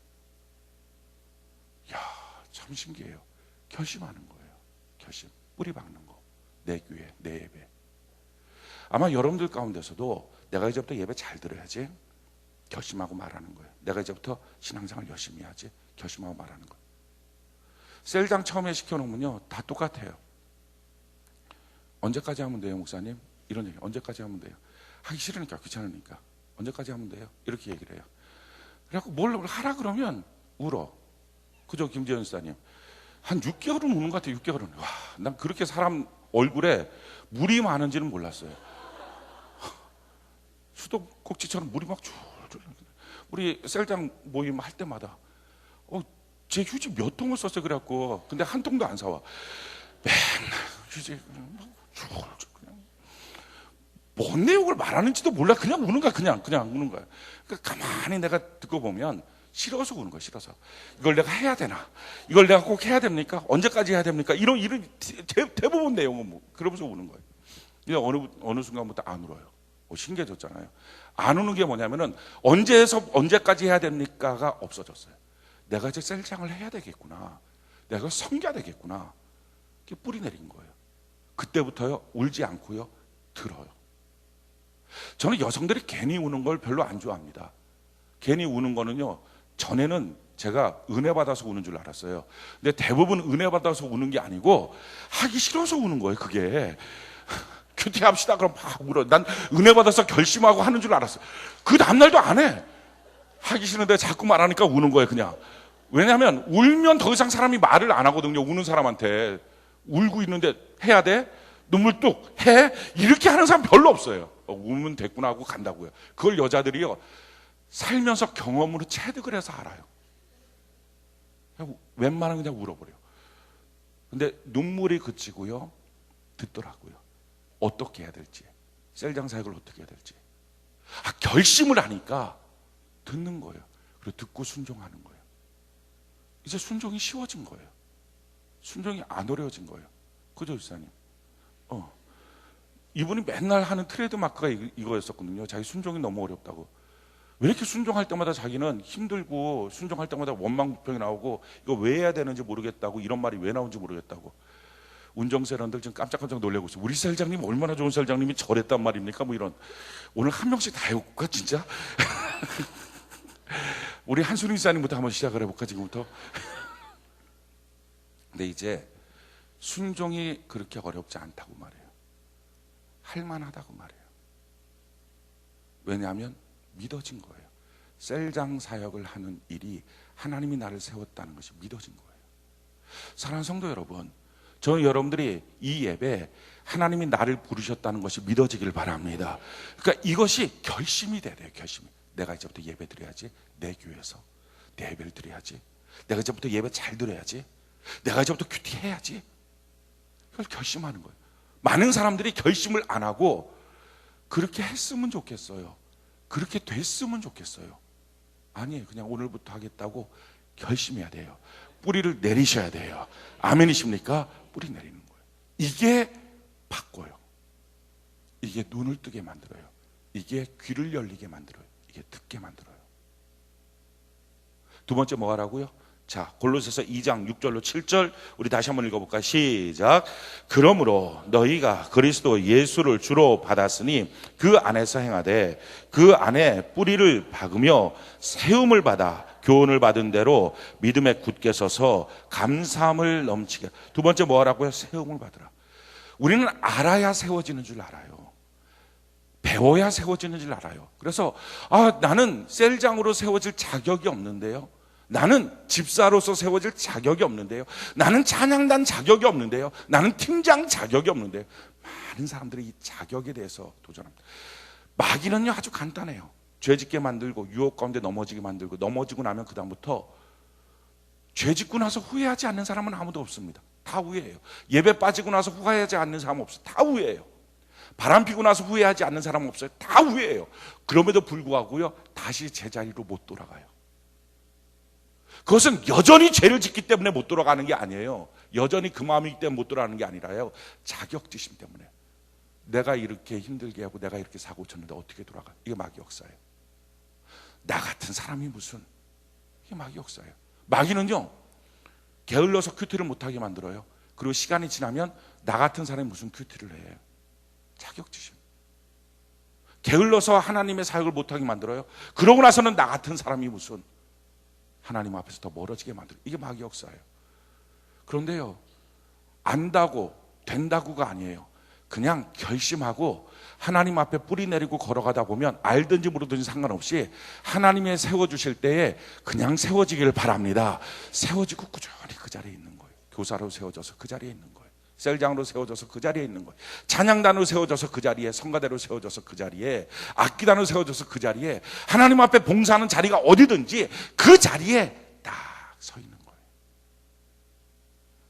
야, 참 신기해요. 결심하는 거예요. 결심. 뿌리 박는 거. 내 교회, 내 예배. 아마 여러분들 가운데서도 내가 이제부터 예배 잘 드려야지 결심하고 말하는 거예요. 내가 이제부터 신앙생활 열심히 해야지 결심하고 말하는 거예요. 셀장 처음에 시켜놓으면요 다 똑같아요. 언제까지 하면 돼요 목사님? 이런 얘기. 언제까지 하면 돼요? 하기 싫으니까 귀찮으니까 언제까지 하면 돼요? 이렇게 얘기를 해요. 그래갖고 뭘 하라 그러면 울어. 그죠 김재현 수사님? 한 6개월은 우는 것 같아요. 6개월은. 와, 난 그렇게 사람 얼굴에 물이 많은지는 몰랐어요. 수도꼭지처럼 물이 막 줄줄. 우리 셀장 모임 할 때마다 제 휴지 몇 통을 썼어요. 그래갖고 근데 한 통도 안 사와. 맨날 휴지 줄줄 그냥 뭔 내용을 말하는지도 몰라. 그냥 우는 거야. 그냥 우는 거야. 그러니까 가만히 내가 듣고 보면 싫어서 우는 거야. 싫어서. 이걸 내가 해야 되나? 이걸 내가 꼭 해야 됩니까? 언제까지 해야 됩니까? 이런 대부분 내용은 그러면서 우는 거예요. 근데 어느 순간부터 안 울어요. 신기해졌잖아요. 안 우는 게 뭐냐면은 언제에서 언제까지 해야 됩니까가 없어졌어요. 내가 이제 셀장을 해야 되겠구나. 내가 섬겨야 되겠구나. 이렇게 뿌리 내린 거예요. 그때부터요 울지 않고요 들어요. 저는 여성들이 괜히 우는 걸 별로 안 좋아합니다. 괜히 우는 거는요 전에는 제가 은혜 받아서 우는 줄 알았어요. 근데 대부분 은혜 받아서 우는 게 아니고 하기 싫어서 우는 거예요. 그게 큐티합시다 그럼 막 울어. 난 은혜 받아서 결심하고 하는 줄 알았어요. 그 다음날도 안 해. 하기 싫은데 자꾸 말하니까 우는 거예요. 그냥. 왜냐하면 울면 더 이상 사람이 말을 안 하거든요. 우는 사람한테. 울고 있는데 해야 돼? 눈물 뚝 해? 이렇게 하는 사람 별로 없어요. 울면 됐구나 하고 간다고요. 그걸 여자들이요 살면서 경험으로 체득을 해서 알아요. 웬만하면 그냥 울어버려. 근데 눈물이 그치고요 듣더라고요. 어떻게 해야 될지, 셀장 사역을 어떻게 해야 될지. 결심을 하니까 듣는 거예요. 그리고 듣고 순종하는 거예요. 이제 순종이 쉬워진 거예요. 순종이 안 어려워진 거예요. 그죠, 집사님? 이분이 맨날 하는 트레이드 마크가 이거였었거든요. 자기 순종이 너무 어렵다고. 왜 이렇게 순종할 때마다 자기는 힘들고 순종할 때마다 원망불평이 나오고 이거 왜 해야 되는지 모르겠다고 이런 말이 왜 나오는지 모르겠다고. 운정세런들 지금 깜짝깜짝 놀래고 있어요. 우리 셀장님 얼마나 좋은 셀장님이 저랬단 말입니까? 이런. 오늘 한 명씩 다 해볼까 진짜? 우리 한순희 기사님부터 한번 시작을 해볼까 지금부터? 근데 이제 순종이 그렇게 어렵지 않다고 말해요. 할만하다고 말해요. 왜냐하면 믿어진 거예요. 셀장 사역을 하는 일이 하나님이 나를 세웠다는 것이 믿어진 거예요. 사랑하는 성도 여러분, 저는 여러분들이 이 예배 하나님이 나를 부르셨다는 것이 믿어지길 바랍니다. 그러니까 이것이 결심이 돼야 돼요. 결심이. 내가 이제부터 예배 드려야지 내 교회에서 내 예배를 드려야지, 내가 이제부터 예배 잘 드려야지, 내가 이제부터 큐티해야지. 이걸 결심하는 거예요. 많은 사람들이 결심을 안 하고 그렇게 했으면 좋겠어요, 그렇게 됐으면 좋겠어요. 아니에요. 그냥 오늘부터 하겠다고 결심해야 돼요. 뿌리를 내리셔야 돼요. 아멘이십니까? 뿌리 내리는 거예요. 이게 바꿔요. 이게 눈을 뜨게 만들어요. 이게 귀를 열리게 만들어요. 이게 듣게 만들어요. 두 번째 뭐 하라고요? 자, 골로새서 2장 6절로 7절 우리 다시 한번 읽어볼까요? 시작. 그러므로 너희가 그리스도 예수를 주로 받았으니 그 안에서 행하되 그 안에 뿌리를 박으며 세움을 받아 교훈을 받은 대로 믿음에 굳게 서서 감사함을 넘치게. 두 번째 뭐 하라고요? 세움을 받으라. 우리는 알아야 세워지는 줄 알아요. 배워야 세워지는 줄 알아요. 그래서 나는 셀장으로 세워질 자격이 없는데요, 나는 집사로서 세워질 자격이 없는데요, 나는 찬양단 자격이 없는데요, 나는 팀장 자격이 없는데요. 많은 사람들이 이 자격에 대해서 도전합니다. 마귀는요 아주 간단해요. 죄짓게 만들고 유혹 가운데 넘어지게 만들고, 넘어지고 나면 그 다음부터 죄짓고 나서 후회하지 않는 사람은 아무도 없습니다. 다 후회해요. 예배 빠지고 나서 후회하지 않는 사람은 없어요. 다 후회해요. 바람 피고 나서 후회하지 않는 사람은 없어요. 다 후회해요. 그럼에도 불구하고요 다시 제자리로 못 돌아가요. 그것은 여전히 죄를 짓기 때문에 못 돌아가는 게 아니에요. 여전히 그 마음이기 때문에 못 돌아가는 게 아니라요, 자격지심 때문에. 내가 이렇게 힘들게 하고 내가 이렇게 사고 쳤는데 어떻게 돌아가? 이게 마귀 역사예요. 나 같은 사람이 무슨, 이게 마귀 역사예요. 마귀는요 게을러서 큐티를 못하게 만들어요. 그리고 시간이 지나면 나 같은 사람이 무슨 큐티를 해요. 자격지심. 게을러서 하나님의 사역을 못하게 만들어요. 그러고 나서는 나 같은 사람이 무슨 하나님 앞에서 더 멀어지게 만들어요. 이게 마귀 역사예요. 그런데요, 안다고 된다고가 아니에요. 그냥 결심하고 하나님 앞에 뿌리 내리고 걸어가다 보면 알든지 모르든지 상관없이 하나님이 세워주실 때에 그냥 세워지기를 바랍니다. 세워지고 꾸준히 그 자리에 있는 거예요. 교사로 세워져서 그 자리에 있는 거예요. 셀장으로 세워져서 그 자리에 있는 거예요. 찬양단으로 세워져서 그 자리에, 성가대로 세워져서 그 자리에, 악기단으로 세워져서 그 자리에, 하나님 앞에 봉사하는 자리가 어디든지 그 자리에 딱 서 있는 거예요.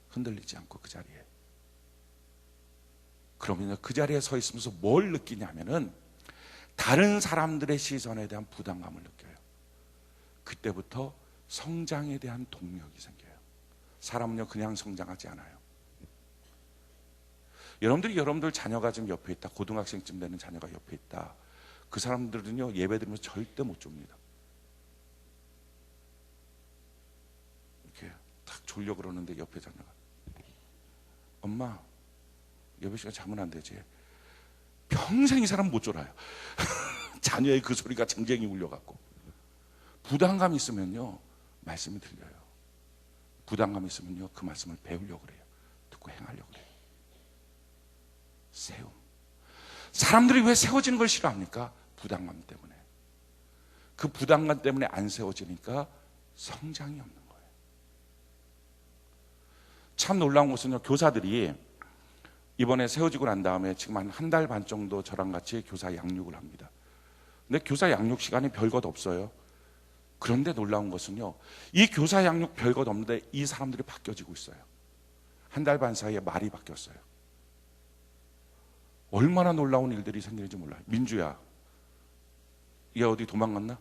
흔들리지 않고 그 자리에. 그러면 그 자리에 서 있으면서 뭘 느끼냐면은 다른 사람들의 시선에 대한 부담감을 느껴요. 그때부터 성장에 대한 동력이 생겨요. 사람은요 그냥 성장하지 않아요. 여러분들 자녀가 지금 옆에 있다, 고등학생쯤 되는 자녀가 옆에 있다, 그 사람들은요 예배 드리면서 절대 못 줍니다. 이렇게 딱 졸려 그러는데 옆에 자녀가, 엄마 예배 시간 자면 안 되지. 평생 이 사람 못 졸아요. 자녀의 그 소리가 쟁쟁이 울려갖고. 부담감이 있으면요 말씀이 들려요. 부담감이 있으면요 그 말씀을 배우려고 그래요. 듣고 행하려고 그래요. 세움. 사람들이 왜 세워지는 걸 싫어합니까? 부담감 때문에. 그 부담감 때문에 안 세워지니까 성장이 없는 거예요. 참 놀라운 것은요, 교사들이 이번에 세워지고 난 다음에 지금 한 달 반 정도 저랑 같이 교사 양육을 합니다. 근데 교사 양육 시간이 별것 없어요. 그런데 놀라운 것은요, 이 교사 양육 별것 없는데 이 사람들이 바뀌어지고 있어요. 한 달 반 사이에 말이 바뀌었어요. 얼마나 놀라운 일들이 생기는지 몰라요. 민주야, 얘 어디 도망갔나?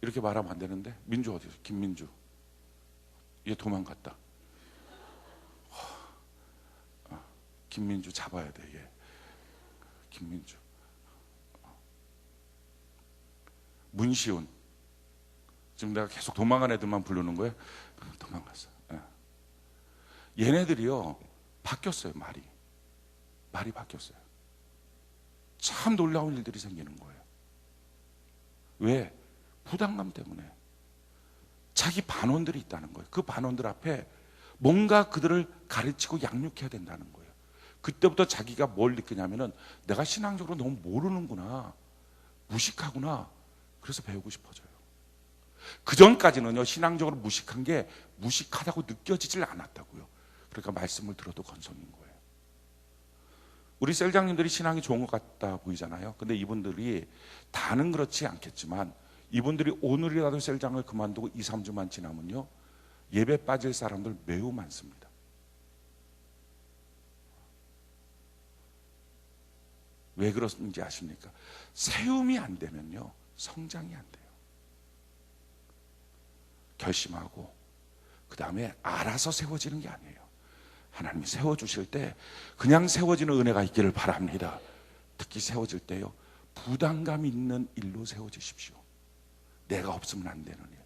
이렇게 말하면 안 되는데, 민주 어디 있어? 김민주, 얘 도망갔다. 김민주 잡아야 돼. 얘 김민주. 문시훈, 지금 내가 계속 도망간 애들만 부르는 거예요. 도망갔어. 얘네들이요 바뀌었어요. 말이 바뀌었어요. 참 놀라운 일들이 생기는 거예요. 왜? 부담감 때문에. 자기 반원들이 있다는 거예요. 그 반원들 앞에 뭔가 그들을 가르치고 양육해야 된다는 거예요. 그때부터 자기가 뭘 느끼냐면은 내가 신앙적으로 너무 모르는구나, 무식하구나. 그래서 배우고 싶어져요. 그 전까지는요 신앙적으로 무식한 게 무식하다고 느껴지질 않았다고요. 그러니까 말씀을 들어도 건성인 거예요. 우리 셀장님들이 신앙이 좋은 것 같다 보이잖아요. 근데 이분들이 다는 그렇지 않겠지만 이분들이 오늘이라도 셀장을 그만두고 2, 3주만 지나면요, 예배 빠질 사람들 매우 많습니다. 왜 그런지 아십니까? 세움이 안 되면요, 성장이 안 돼요. 결심하고 그 다음에 알아서 세워지는 게 아니에요. 하나님이 세워주실 때 그냥 세워지는 은혜가 있기를 바랍니다. 특히 세워질 때요, 부담감 있는 일로 세워지십시오. 내가 없으면 안 되는 일,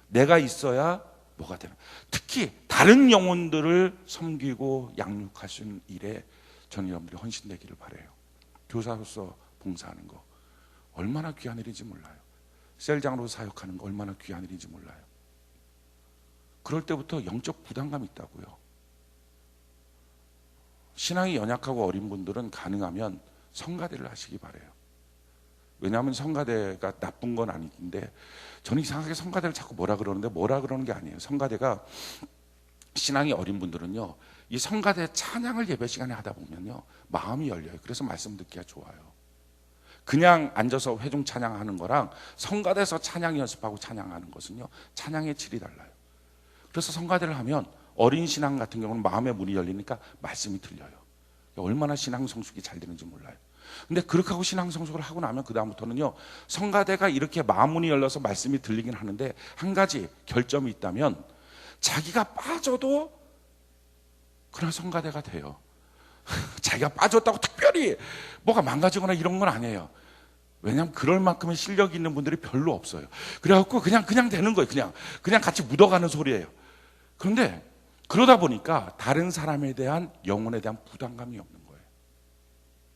내가 있어야 뭐가 되는, 특히 다른 영혼들을 섬기고 양육할 수 있는 일에 저는 여러분들이 헌신되기를 바라요. 교사로서 봉사하는 거 얼마나 귀한 일인지 몰라요. 셀장으로 사역하는 거 얼마나 귀한 일인지 몰라요. 그럴 때부터 영적 부담감이 있다고요. 신앙이 연약하고 어린 분들은 가능하면 성가대를 하시기 바라요. 왜냐하면 성가대가 나쁜 건 아닌데, 저는 이상하게 성가대를 자꾸 뭐라 그러는데, 뭐라 그러는 게 아니에요. 성가대가, 신앙이 어린 분들은요, 이 성가대 찬양을 예배 시간에 하다 보면요, 마음이 열려요. 그래서 말씀 듣기가 좋아요. 그냥 앉아서 회중 찬양하는 거랑 성가대에서 찬양 연습하고 찬양하는 것은요, 찬양의 질이 달라요. 그래서 성가대를 하면 어린 신앙 같은 경우는 마음의 문이 열리니까 말씀이 들려요. 얼마나 신앙 성숙이 잘 되는지 몰라요. 근데 그렇게 하고 신앙 성숙을 하고 나면 그 다음부터는요, 성가대가 이렇게 마음 문이 열려서 말씀이 들리긴 하는데, 한 가지 결점이 있다면 자기가 빠져도 그런 성가대가 돼요. 자기가 빠졌다고 특별히 뭐가 망가지거나 이런 건 아니에요. 왜냐하면 그럴 만큼의 실력이 있는 분들이 별로 없어요. 그래갖고 그냥 되는 거예요. 그냥 같이 묻어가는 소리예요. 그런데 그러다 보니까 다른 사람에 대한, 영혼에 대한 부담감이 없는 거예요.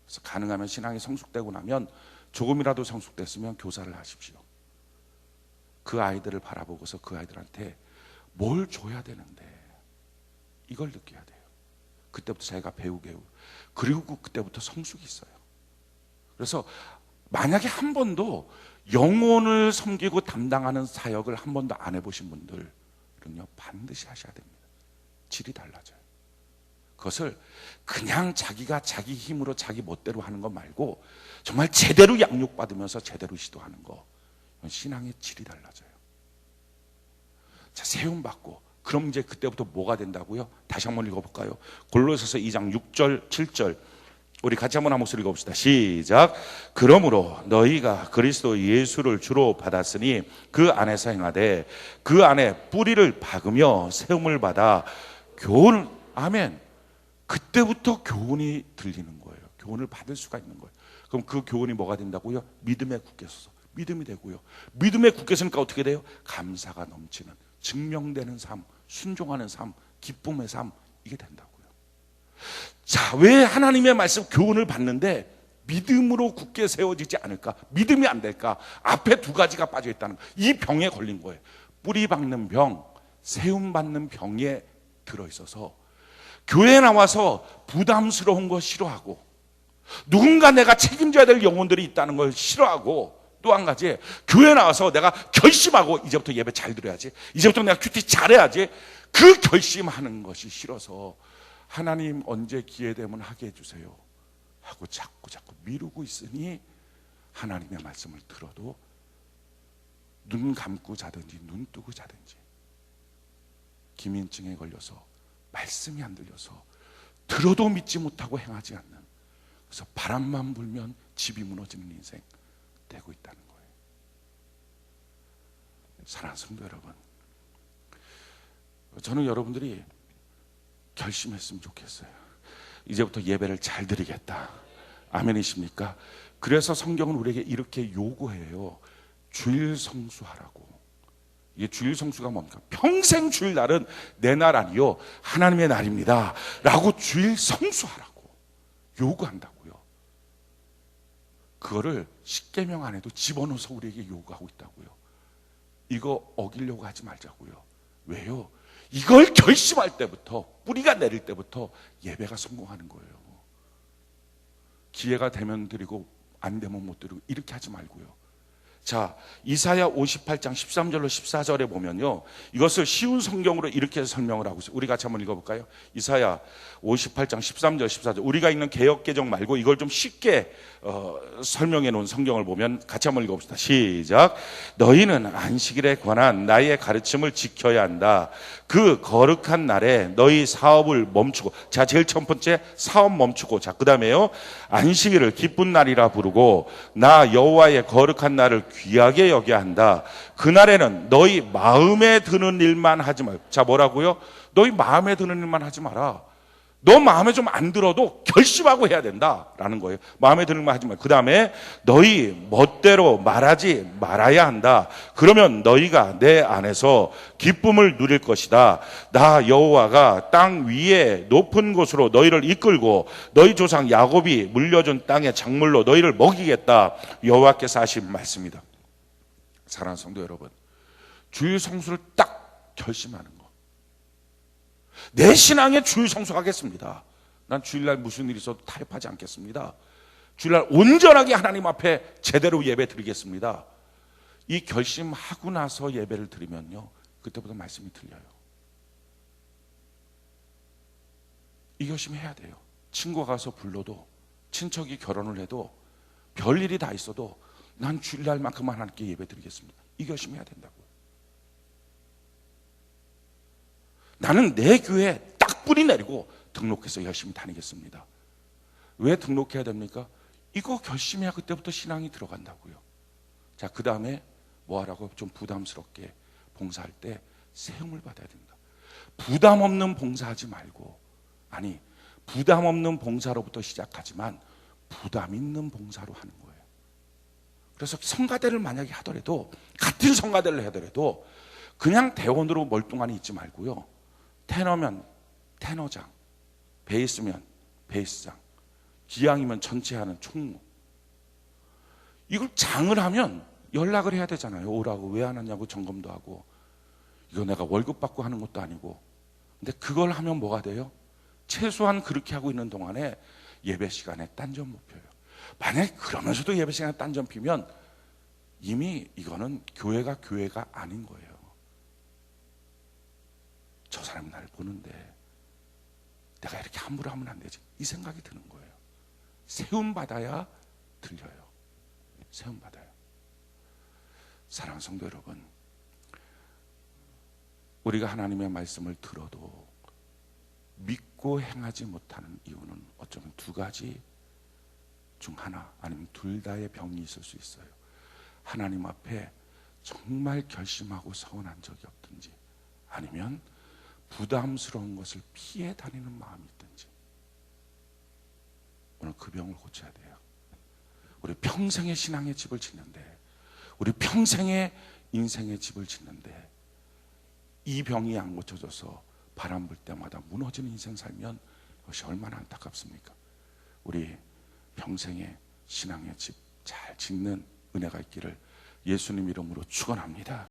그래서 가능하면 신앙이 성숙되고 나면, 조금이라도 성숙됐으면 교사를 하십시오. 그 아이들을 바라보고서 그 아이들한테 뭘 줘야 되는데 이걸 느껴야 돼요. 그때부터 자기가 배우게, 그리고 그때부터 성숙이 있어요. 그래서 만약에 한 번도 영혼을 섬기고 담당하는 사역을 한 번도 안 해보신 분들은요, 반드시 하셔야 됩니다. 질이 달라져요. 그것을 그냥 자기가 자기 힘으로 자기 멋대로 하는 거 말고 정말 제대로 양육받으면서 제대로 시도하는 거, 신앙의 질이 달라져요. 자, 세움받고, 그럼 이제 그때부터 뭐가 된다고요? 다시 한번 읽어볼까요? 골로새서 2장 6절 7절 우리 같이 한번 한 목소리 읽어봅시다. 시작. 그러므로 너희가 그리스도 예수를 주로 받았으니 그 안에서 행하되 그 안에 뿌리를 박으며 세움을 받아 교훈을, 아멘. 그때부터 교훈이 들리는 거예요. 교훈을 받을 수가 있는 거예요. 그럼 그 교훈이 뭐가 된다고요? 믿음에 굳게 서서 믿음이 되고요. 믿음에 굳게 서니까 어떻게 돼요? 감사가 넘치는, 증명되는 삶, 순종하는 삶, 기쁨의 삶, 이게 된다고요. 자, 왜 하나님의 말씀 교훈을 받는데 믿음으로 굳게 세워지지 않을까? 믿음이 안 될까? 앞에 두 가지가 빠져 있다는 거예요. 이 병에 걸린 거예요. 뿌리 박는 병, 세움 받는 병에 들어있어서 교회에 나와서 부담스러운 거 싫어하고, 누군가 내가 책임져야 될 영혼들이 있다는 걸 싫어하고, 또 한 가지, 교회에 나와서 내가 결심하고 이제부터 예배 잘 들어야지, 이제부터 내가 큐티 잘해야지, 그 결심하는 것이 싫어서 하나님 언제 기회 되면 하게 해주세요 하고 자꾸 미루고 있으니, 하나님의 말씀을 들어도 눈 감고 자든지 눈 뜨고 자든지 기민증에 걸려서 말씀이 안 들려서 들어도 믿지 못하고 행하지 않는, 그래서 바람만 불면 집이 무너지는 인생 되고 있다는 거예요. 사랑하는 성도 여러분, 저는 여러분들이 결심했으면 좋겠어요. 이제부터 예배를 잘 드리겠다. 아멘이십니까? 그래서 성경은 우리에게 이렇게 요구해요. 주일 성수하라고. 이게 주일 성수가 뭡니까? 평생 주일 날은 내 날 아니요 하나님의 날입니다 라고 주일 성수하라고 요구한다고요. 그거를 십계명 안에도 집어넣어서 우리에게 요구하고 있다고요. 이거 어기려고 하지 말자고요. 왜요? 이걸 결심할 때부터, 뿌리가 내릴 때부터 예배가 성공하는 거예요. 기회가 되면 드리고 안 되면 못 드리고 이렇게 하지 말고요. 자, 이사야 58장 13절로 14절에 보면요, 이것을 쉬운 성경으로 이렇게 설명을 하고 있어요. 우리 같이 한번 읽어볼까요? 이사야 58장 13절 14절. 우리가 읽는 개역개정 말고 이걸 좀 쉽게 설명해 놓은 성경을 보면 같이 한번 읽어봅시다. 시작. 너희는 안식일에 관한 나의 가르침을 지켜야 한다. 그 거룩한 날에 너희 사업을 멈추고, 자, 제일 첫 번째 사업 멈추고, 자, 그 다음에요, 안식일을 기쁜 날이라 부르고 나 여호와의 거룩한 날을 귀하게 여겨야 한다. 그날에는 너희 마음에 드는 일만 하지 말고, 자, 뭐라고요? 너희 마음에 드는 일만 하지 마라. 너 마음에 좀 안 들어도 결심하고 해야 된다라는 거예요. 마음에 드는 말 하지 말고. 그 다음에 너희 멋대로 말하지 말아야 한다. 그러면 너희가 내 안에서 기쁨을 누릴 것이다. 나 여호와가 땅 위에 높은 곳으로 너희를 이끌고 너희 조상 야곱이 물려준 땅의 작물로 너희를 먹이겠다. 여호와께서 하신 말씀이다. 사랑하는 성도 여러분, 주일 성수를 딱 결심하는 거. 내 신앙에 주일 성수하겠습니다. 난 주일날 무슨 일이 있어도 타협하지 않겠습니다. 주일날 온전하게 하나님 앞에 제대로 예배 드리겠습니다. 이 결심하고 나서 예배를 드리면요, 그때부터 말씀이 들려요. 이 결심해야 돼요. 친구가 가서 불러도, 친척이 결혼을 해도, 별일이 다 있어도 난 주일날만큼만 하나님께 예배 드리겠습니다. 이 결심해야 된다고요. 나는 내 교회에 딱 뿌리 내리고 등록해서 열심히 다니겠습니다. 왜 등록해야 됩니까? 이거 결심해야 그때부터 신앙이 들어간다고요. 자, 그 다음에 뭐 하라고? 좀 부담스럽게 봉사할 때 세움을 받아야 된다. 부담 없는 봉사하지 말고, 아니, 부담 없는 봉사로부터 시작하지만 부담 있는 봉사로 하는 거예요. 그래서 성가대를 만약에 하더라도, 같은 성가대를 하더라도 그냥 대원으로 멀뚱하니 있지 말고요, 테너면 테너장, 베이스면 베이스장, 기왕이면 전체 하는 총무. 이걸 장을 하면 연락을 해야 되잖아요. 오라고, 왜 안 왔냐고 점검도 하고. 이거 내가 월급 받고 하는 것도 아니고. 근데 그걸 하면 뭐가 돼요? 최소한 그렇게 하고 있는 동안에 예배 시간에 딴점 못 펴요. 만약에 그러면서도 예배 시간에 딴점 피면 이미 이거는 교회가 아닌 거예요. 저 사람이 나를 보는데 내가 이렇게 함부로 하면 안 되지, 이 생각이 드는 거예요. 세움 받아야 들려요. 세움 받아요. 사랑하는 성도 여러분, 우리가 하나님의 말씀을 들어도 믿고 행하지 못하는 이유는 어쩌면 두 가지 중 하나, 아니면 둘 다의 병이 있을 수 있어요. 하나님 앞에 정말 결심하고 서운한 적이 없든지, 아니면 부담스러운 것을 피해 다니는 마음이 있든지. 오늘 그 병을 고쳐야 돼요. 우리 평생의 신앙의 집을 짓는데, 우리 평생의 인생의 집을 짓는데 이 병이 안 고쳐져서 바람 불 때마다 무너지는 인생 살면 그것이 얼마나 안타깝습니까? 우리 평생의 신앙의 집 잘 짓는 은혜가 있기를 예수님 이름으로 축원합니다.